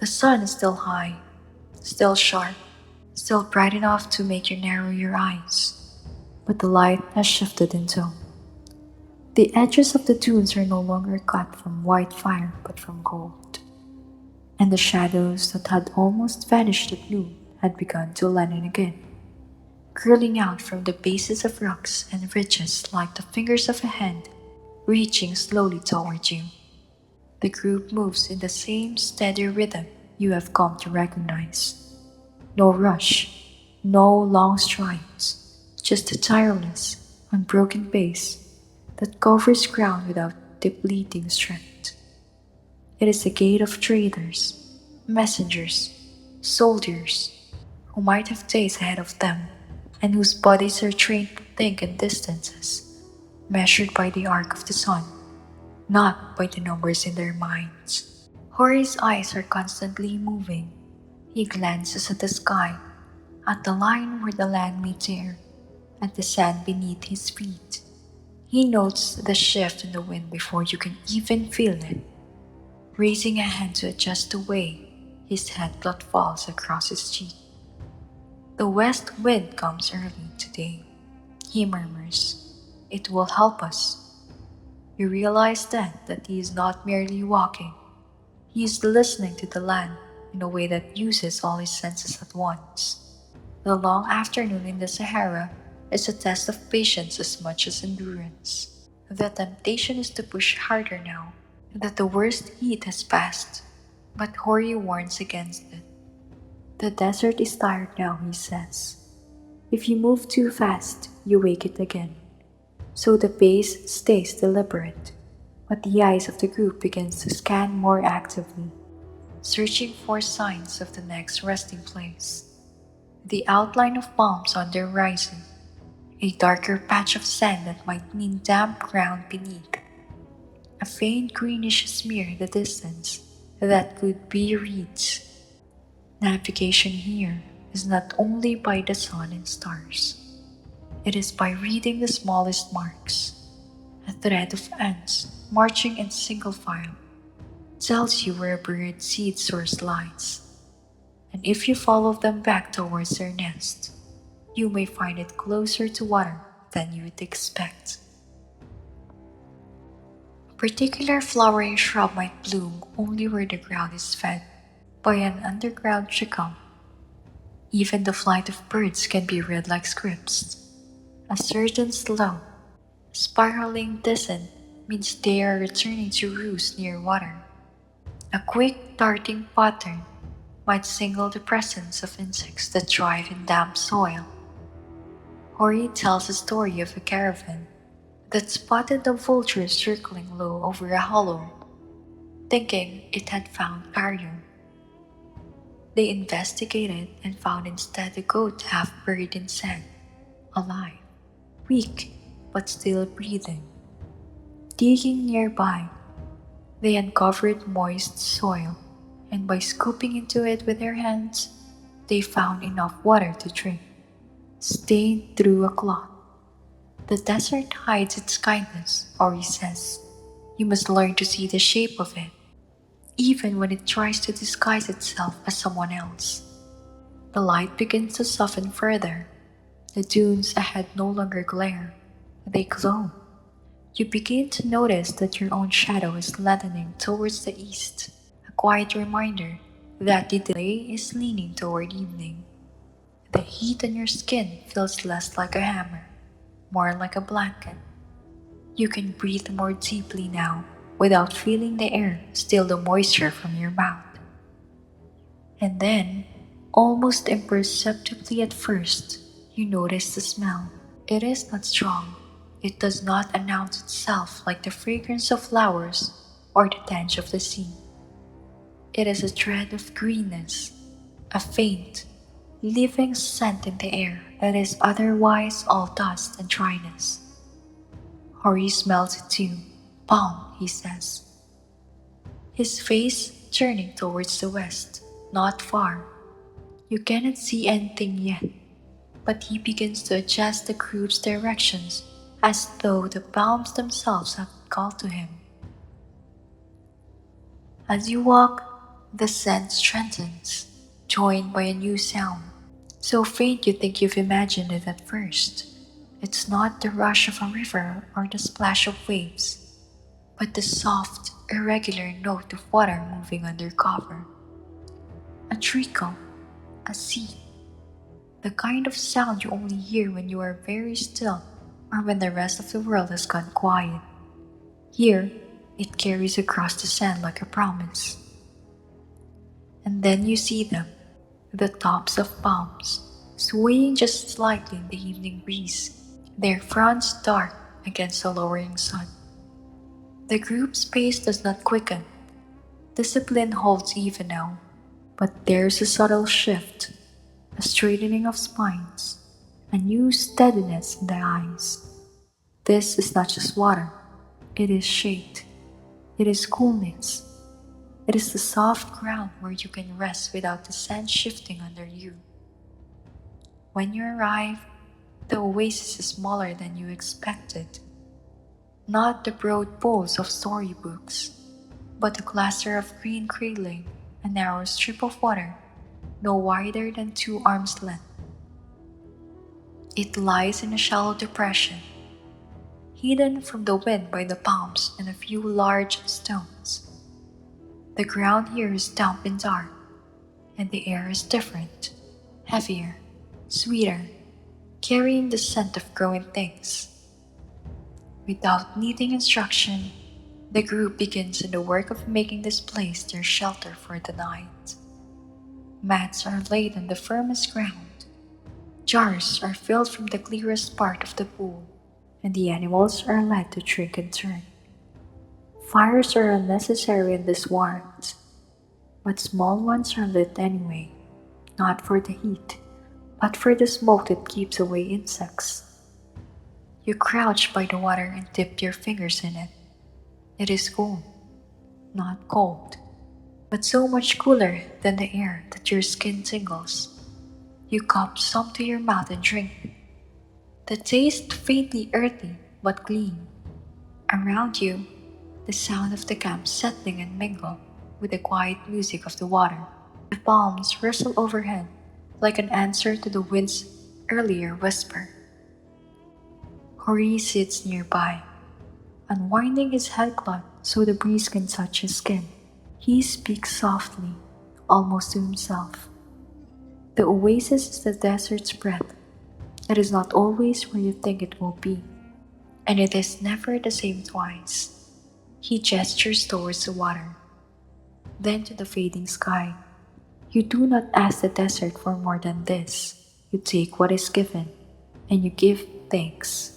The sun is still high, still sharp, still bright enough to make you narrow your eyes, but the light has shifted in tone. The edges of the dunes are no longer cut from white fire but from gold, and the shadows that had almost vanished at noon had begun to lengthen again, curling out from the bases of rocks and ridges like the fingers of a hand reaching slowly toward you. The group moves in the same steady rhythm you have come to recognize. No rush, no long strides, just a tireless, unbroken pace that covers ground without depleting strength. It is a gate of traders, messengers, soldiers who might have days ahead of them and whose bodies are trained to think in distances measured by the arc of the sun, not by the numbers in their minds. Hori's eyes are constantly moving. He glances at the sky, at the line where the land meets air, at the sand beneath his feet. He notes the shift in the wind before you can even feel it, raising a hand to adjust the way his headcloth falls across his cheek. The west wind comes early today, he murmurs. It will help us. You realize then that he is not merely walking, he is listening to the land in a way that uses all his senses at once. The long afternoon in the Sahara is a test of patience as much as endurance. The temptation is to push harder now, that the worst heat has passed, but Hori warns against it. The desert is tired now, he says. If you move too fast, you wake it again. So the pace stays deliberate, but the eyes of the group begins to scan more actively, searching for signs of the next resting place. The outline of palms on the horizon, a darker patch of sand that might mean damp ground beneath, a faint greenish smear in the distance that could be reeds. Navigation here is not only by the sun and stars, it is by reading the smallest marks. A thread of ants marching in single file tells you where a bird's seed source lies, and if you follow them back towards their nest, you may find it closer to water than you would expect. A particular flowering shrub might bloom only where the ground is fed by an underground trickle. Even the flight of birds can be read like scripts. A certain slow, spiraling descent means they are returning to roost near water. A quick darting pattern might signal the presence of insects that thrive in damp soil. Hori tells a story of a caravan that spotted a vulture circling low over a hollow, thinking it had found carrion. They investigated and found instead a goat half buried in sand, alive, weak, but still breathing. Digging nearby, they uncovered moist soil, and by scooping into it with their hands, they found enough water to drink, stained through a cloth. The desert hides its kindness, Ori says. You must learn to see the shape of it, even when it tries to disguise itself as someone else. The light begins to soften further. The dunes ahead no longer glare, they glow. You begin to notice that your own shadow is lengthening towards the east, a quiet reminder that the day is leaning toward evening. The heat on your skin feels less like a hammer, more like a blanket. You can breathe more deeply now without feeling the air steal the moisture from your mouth. And then, almost imperceptibly at first, you notice the smell. It is not strong. It does not announce itself like the fragrance of flowers or the tinge of the sea. It is a thread of greenness, a faint, living scent in the air that is otherwise all dust and dryness. Hori smells it too. Balm, he says, his face turning towards the west, not far. You cannot see anything yet, but he begins to adjust the group's directions as though the palms themselves have called to him. As you walk, The scent strengthens, joined by a new sound, so faint you think you've imagined it at first. It's not the rush of a river or the splash of waves, but the soft, irregular note of water moving under cover. A trickle, a sea, the kind of sound you only hear when you are very still or when the rest of the world has gone quiet. Here, it carries across the sand like a promise. And then you see them, the tops of palms, swaying just slightly in the evening breeze, their fronts dark against the lowering sun. The group's pace does not quicken. Discipline holds even now, but there's a subtle shift, a straightening of spines, a new steadiness in the eyes. This is not just water, it is shade, it is coolness, it is the soft ground where you can rest without the sand shifting under you. When you arrive, the oasis is smaller than you expected. Not the broad pools of storybooks, but a cluster of green krailing, a narrow strip of water, no wider than 2 arms' length. It lies in a shallow depression, hidden from the wind by the palms and a few large stones. The ground here is damp and dark, and the air is different, heavier, sweeter, carrying the scent of growing things. Without needing instruction, the group begins in the work of making this place their shelter for the night. Mats are laid on the firmest ground, jars are filled from the clearest part of the pool, and the animals are led to drink in turn. Fires are unnecessary in this warmth, but small ones are lit anyway, not for the heat, but for the smoke that keeps away insects. You crouch by the water and dip your fingers in it. It is cool, not cold, but so much cooler than the air that your skin tingles. You cup some to your mouth and drink it. The taste faintly earthy but clean. Around you, the sound of the camp settling and mingle with the quiet music of the water. The palms rustle overhead like an answer to the wind's earlier whisper. Hori sits nearby, unwinding his headcloth so the breeze can touch his skin. He speaks softly, almost to himself. The oasis is the desert's breath. It is not always where you think it will be, and it is never the same twice. He gestures towards the water, then to the fading sky. You do not ask the desert for more than this. You take what is given, and you give thanks.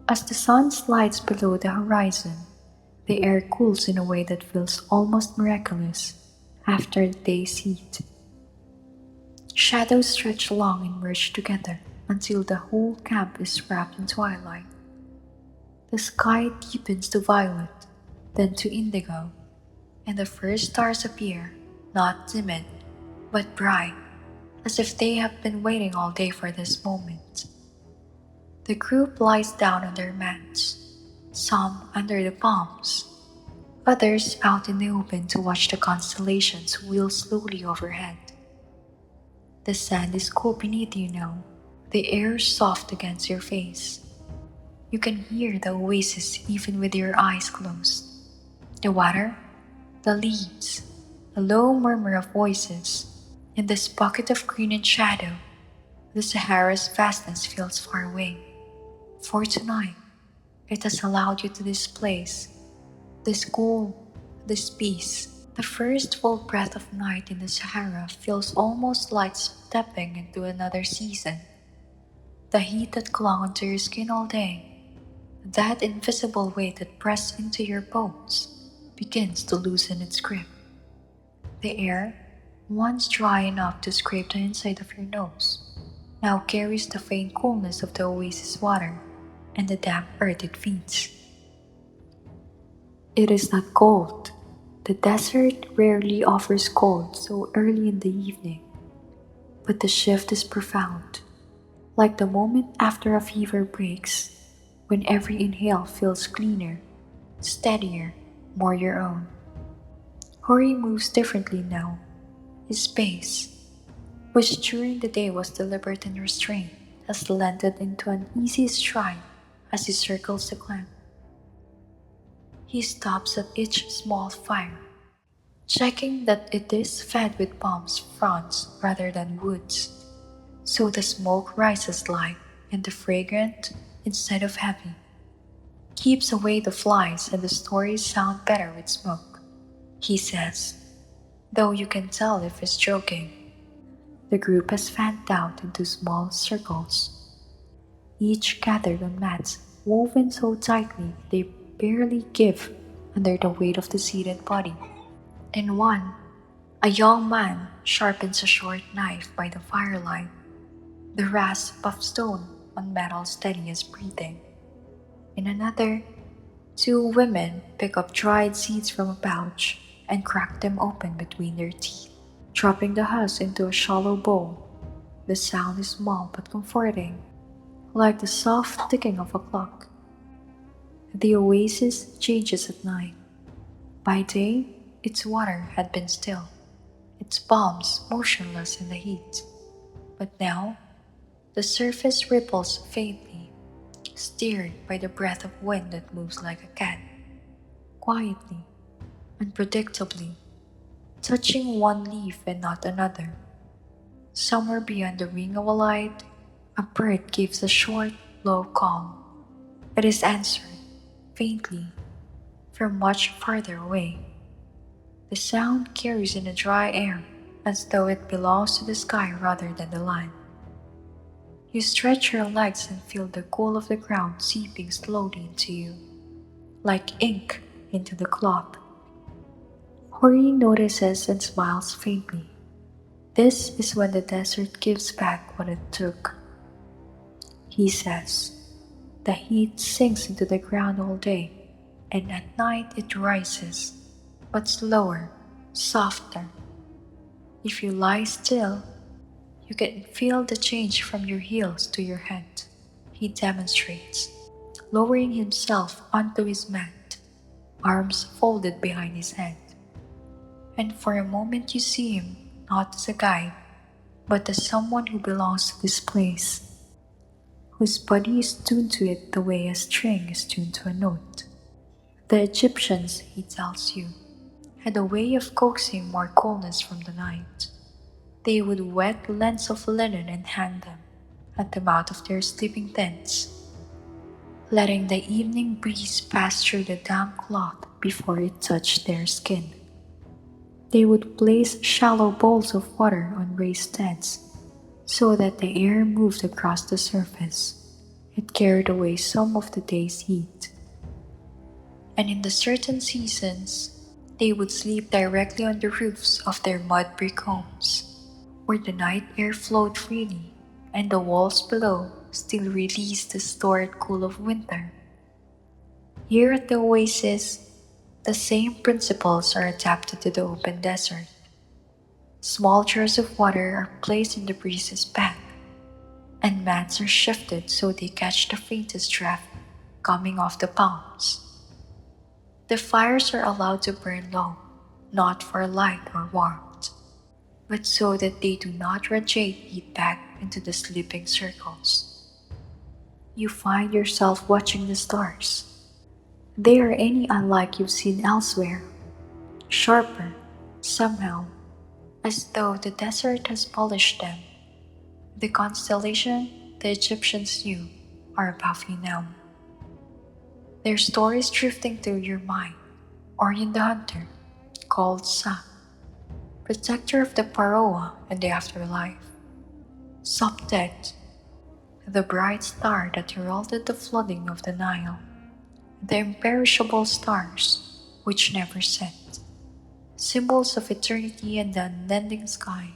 As the sun slides below the horizon, the air cools in a way that feels almost miraculous after the day's heat. Shadows stretch long and merge together until the whole camp is wrapped in twilight. The sky deepens to violet, then to indigo, and the first stars appear, not timid, but bright, as if they have been waiting all day for this moment. The group lies down on their mats, some under the palms, others out in the open to watch the constellations wheel slowly overhead. The sand is cool beneath you now, the air soft against your face. You can hear the oasis even with your eyes closed. The water, the leaves, a low murmur of voices. In this pocket of green and shadow, the Sahara's vastness feels far away. For tonight, it has allowed you to this place, this cool, this peace. The first full breath of night in the Sahara feels almost like stepping into another season. The heat that clung onto your skin all day, that invisible weight that pressed into your bones, begins to loosen its grip. The air, once dry enough to scrape the inside of your nose, now carries the faint coolness of the oasis water and the damp earth it feeds. It is not cold. The desert rarely offers cold so early in the evening, but the shift is profound, like the moment after a fever breaks, when every inhale feels cleaner, steadier, more your own. Hori moves differently now. His pace, which during the day was deliberate and restrained, has lengthened into an easy stride as he circles the clan. He stops at each small fire, checking that it is fed with palm fronds rather than woods, so the smoke rises light and the fragrant instead of heavy. Keeps away the flies and the stories sound better with smoke, he says, though you can tell if he's joking. The group has fanned out into small circles, each gathered on mats woven so tightly they barely give under the weight of the seated body. In one, a young man sharpens a short knife by the firelight, the rasp of stone on metal steady as breathing. In another, two women pick up dried seeds from a pouch and crack them open between their teeth, dropping the husk into a shallow bowl. The sound is small but comforting, like the soft ticking of a clock. The oasis changes at night. By day, its water had been still, its palms motionless in the heat. But now, the surface ripples faintly, stirred by the breath of wind that moves like a cat, quietly, unpredictably, touching one leaf and not another. Somewhere beyond the ring of a light, a bird gives a short, low call. It is answered, faintly, from much farther away. The sound carries in the dry air as though it belongs to the sky rather than the land. You stretch your legs and feel the cool of the ground seeping slowly into you, like ink into the cloth. Hori notices and smiles faintly. This is when the desert gives back what it took, he says. The heat sinks into the ground all day, and at night it rises, but slower, softer. If you lie still, you can feel the change from your heels to your head, he demonstrates, lowering himself onto his mat, arms folded behind his head. And for a moment you see him not as a guide, but as someone who belongs to this place, whose body is tuned to it the way a string is tuned to a note. The Egyptians, he tells you, had a way of coaxing more coolness from the night. They would wet lengths of linen and hang them at the mouth of their sleeping tents, letting the evening breeze pass through the damp cloth before it touched their skin. They would place shallow bowls of water on raised beds so that the air moved across the surface. It carried away some of the day's heat. And in the certain seasons, they would sleep directly on the roofs of their mud brick homes, where the night air flowed freely and the walls below still released the stored cool of winter. Here at the oasis, the same principles are adapted to the open desert. Small jars of water are placed in the breeze's path, and mats are shifted so they catch the faintest draft coming off the palms. The fires are allowed to burn low, not for light or warmth, but so that they do not radiate heat back into the sleeping circles. You find yourself watching the stars. They are any unlike you've seen elsewhere, sharper, somehow, as though the desert has polished them. The constellation the Egyptians knew are above you now. Their stories drifting through your mind. Orion the Hunter, called Sa, protector of the Paroa and the afterlife. Sopdet, the bright star that heralded the flooding of the Nile. The imperishable stars, which never set, symbols of eternity and the unending sky.